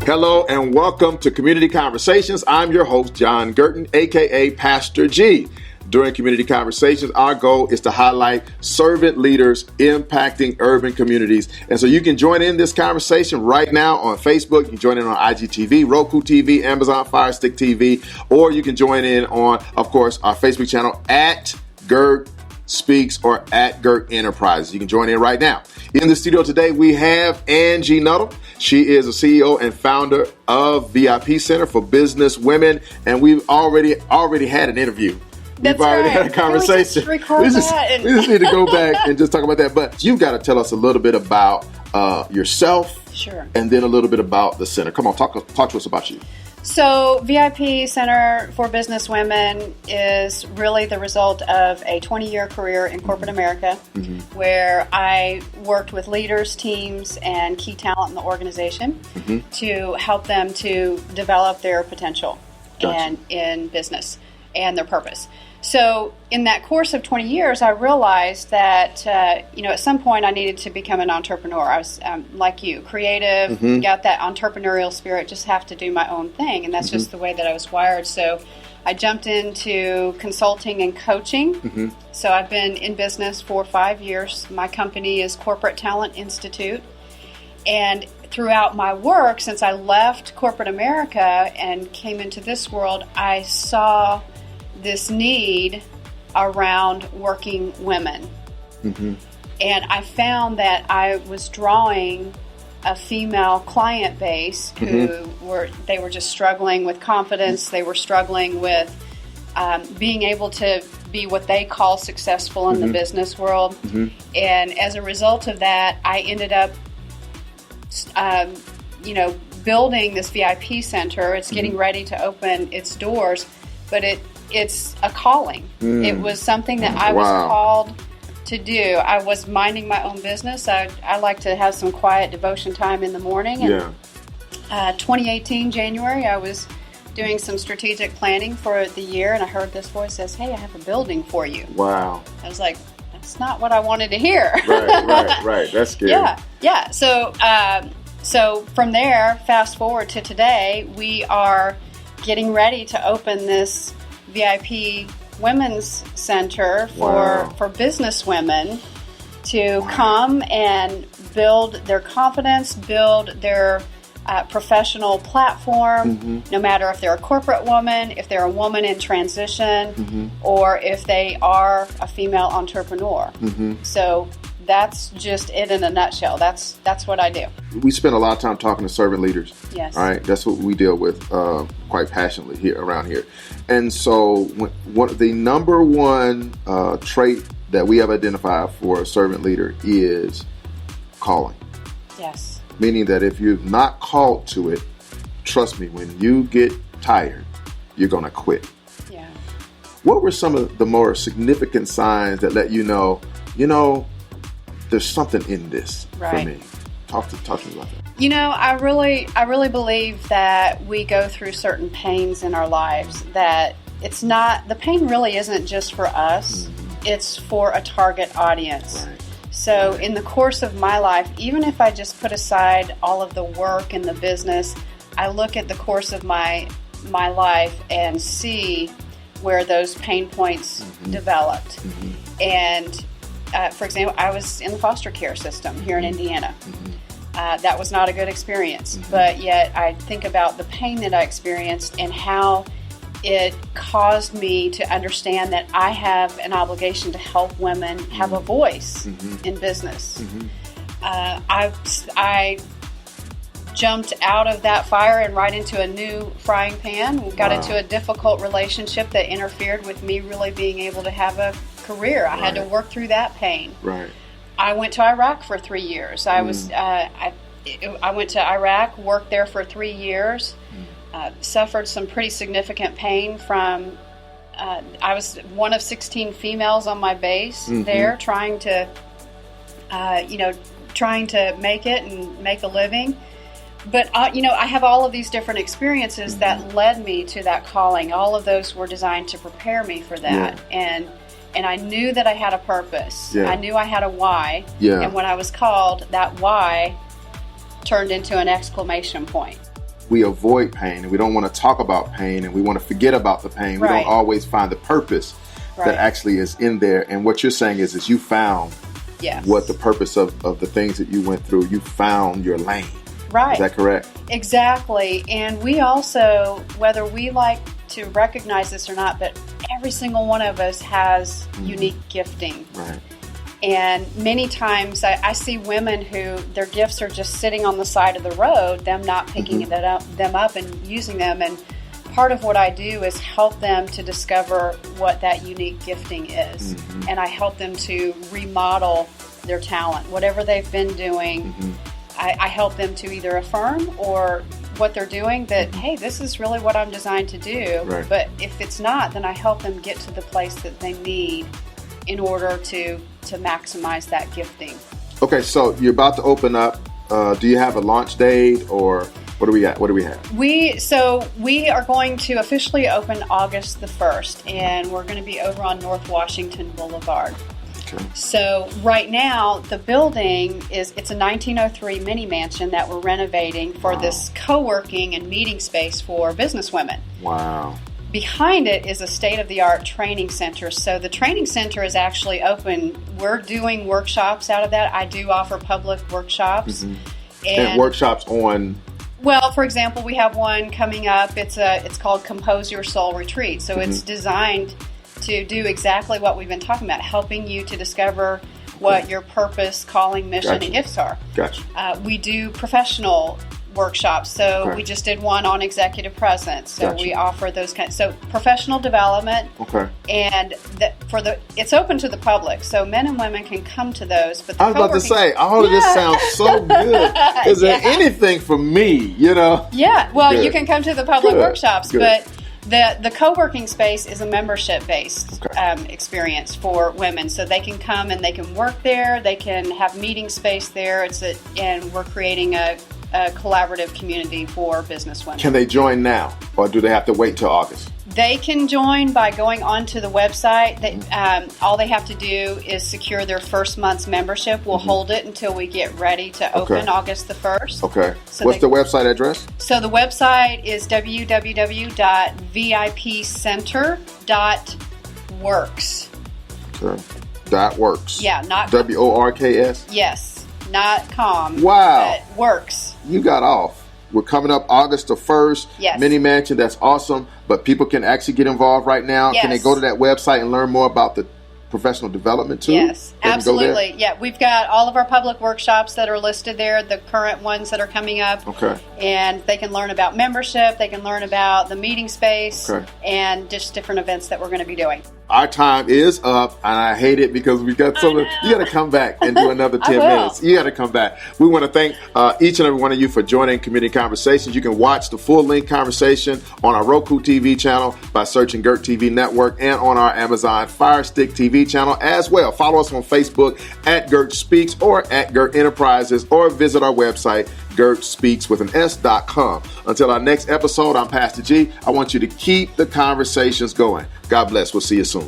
Hello and welcome to Community Conversations. I'm your host, John Gurton, aka Pastor G. During Community Conversations, our goal is to highlight servant leaders impacting urban communities. And so you can join in this conversation right now on Facebook. You can join in on IGTV, Roku TV, Amazon Fire Stick TV, or you can join in on, of course, our Facebook channel at Gert Speaks or at Gert Enterprises. You can join in right now. In the studio today, we have Angie Nuttle. She is a CEO and founder of VIP Center for Business Women, and we've already had an interview. That's We've already right. had a conversation. We just need to go back and just talk about that. But you've got to tell us a little bit about yourself, Sure. And then a little bit about the center. Come on, talk to us about you. So VIP Center for Business Women is really the result of a 20-year career in corporate America, where I worked with leaders, teams, and key talent in the organization to help them to develop their potential and in business and their purpose. So in that course of 20 years, I realized that, at some point I needed to become an entrepreneur. I was, like you, creative, got that entrepreneurial spirit, just have to do my own thing. And that's just the way that I was wired. So I jumped into consulting and coaching. So I've been in business for 5 years. My company is Corporate Talent Institute. And throughout my work, since I left corporate America and came into this world, I saw this need around working women. And I found that I was drawing a female client base who were just struggling with confidence. They were struggling with being able to be what they call successful in the business world. And as a result of that, I ended up building this VIP center. It's getting ready to open its doors, but it's a calling. It was something that I was called to do. I was minding my own business. I like to have some quiet devotion time in the morning. And 2018, January, I was doing some strategic planning for the year, and I heard this voice says, "Hey, I have a building for you." Wow. I was like, that's not what I wanted to hear. Right. That's scary. Yeah. So from there, fast forward to today, we are getting ready to open this VIP Women's Center for business women to come and build their confidence, build their professional platform, no matter if they're a corporate woman, if they're a woman in transition, or if they are a female entrepreneur. So that's just it in a nutshell. That's what I do. We spend a lot of time talking to servant leaders. Yes. All right. That's what we deal with quite passionately here around here. And so what the number one trait that we have identified for a servant leader is calling. Yes. Meaning that if you're not called to it, trust me, when you get tired, you're going to quit. Yeah. What were some of the more significant signs that let you know, there's something in this for me? Talk to me about that. I really believe that we go through certain pains in our lives, that the pain really isn't just for us, it's for a target audience. Right. So in the course of my life, even if I just put aside all of the work and the business, I look at the course of my life and see where those pain points developed. And for example, I was in the foster care system here in Indiana. That was not a good experience, but yet I think about the pain that I experienced and how it caused me to understand that I have an obligation to help women have a voice in business. I jumped out of that fire and right into a new frying pan. We got into a difficult relationship that interfered with me really being able to have a career. I had to work through that pain. Right. I went to Iraq for 3 years. I went to Iraq, worked there for 3 years, suffered some pretty significant pain from. I was one of 16 females on my base there, trying to make it and make a living. But, I have all of these different experiences that led me to that calling. All of those were designed to prepare me for that. Yeah. And I knew that I had a purpose. Yeah. I knew I had a why. Yeah. And when I was called, that why turned into an exclamation point. we avoid pain and we don't want to talk about pain and we want to forget about the pain. We Right. don't always find the purpose Right. that actually is in there. And what you're saying is you found Yes. what the purpose of the things that you went through. You found your lane. Right. Is that correct? Exactly. And we also, whether we like to recognize this or not, but every single one of us has unique gifting. Right. And many times I see women who their gifts are just sitting on the side of the road, them not picking them up and using them. And part of what I do is help them to discover what that unique gifting is. And I help them to remodel their talent, whatever they've been doing. I help them to either affirm or what they're doing that, hey, this is really what I'm designed to do. Right. But if it's not, then I help them get to the place that they need in order to maximize that gifting. Okay, so you're about to open up. Do you have a launch date or what do we got? What do we have? We are going to officially open August the 1st, and we're going to be over on North Washington Boulevard. Okay. So right now, the building it's a 1903 mini mansion that we're renovating for this co-working and meeting space for business women. Wow. Behind it is a state-of-the-art training center. So the training center is actually open. We're doing workshops out of that. I do offer public workshops. And workshops on... Well, for example, we have one coming up. It's called Compose Your Soul Retreat. So it's designed to do exactly what we've been talking about, helping you to discover what your purpose, calling, mission, and gifts are. Gotcha. We do professional workshops. So we just did one on executive presence. So we offer those kinds. So professional development. Okay. And it's open to the public, so men and women can come to those. But I was about to say, all of this sounds so good. Is there anything for me? You know? Yeah. Well, Good. you can come to the public workshops, Good. but the co-working space is a membership-based experience for women, so they can come and they can work there. They can have meeting space there. And we're creating a collaborative community for business women. Can they join now, or do they have to wait till August? They can join by going onto the website. All they have to do is secure their first month's membership. We'll hold it until we get ready to open August the 1st. Okay. So What's the website address? So the website is www.vipcenter.works. Okay. That works. Yeah, not WORKS? Yes, not com. Wow. But works. You got off. We're coming up August the 1st. Yes. Mini Mansion, that's awesome. But people can actually get involved right now. Yes. Can they go to that website and learn more about the professional development too? Yes, They can go there? absolutely. Yeah, we've got all of our public workshops that are listed there, the current ones that are coming up. Okay. And they can learn about membership, they can learn about the meeting space, Okay. and just different events that we're going to be doing. Our time is up, and I hate it because we got so much. You got to come back and do another 10 will. minutes. You got to come back. We want to thank each and every one of you for joining Community Conversations. You can watch the full-length conversation on our Roku TV channel by searching GERT TV Network and on our Amazon Fire Stick TV channel as well. Follow us on Facebook at GERT Speaks or at GERT Enterprises, or visit our website, GERTSpeaks.com. Until our next episode, I'm Pastor G. I want you to keep the conversations going. God bless. We'll see you soon.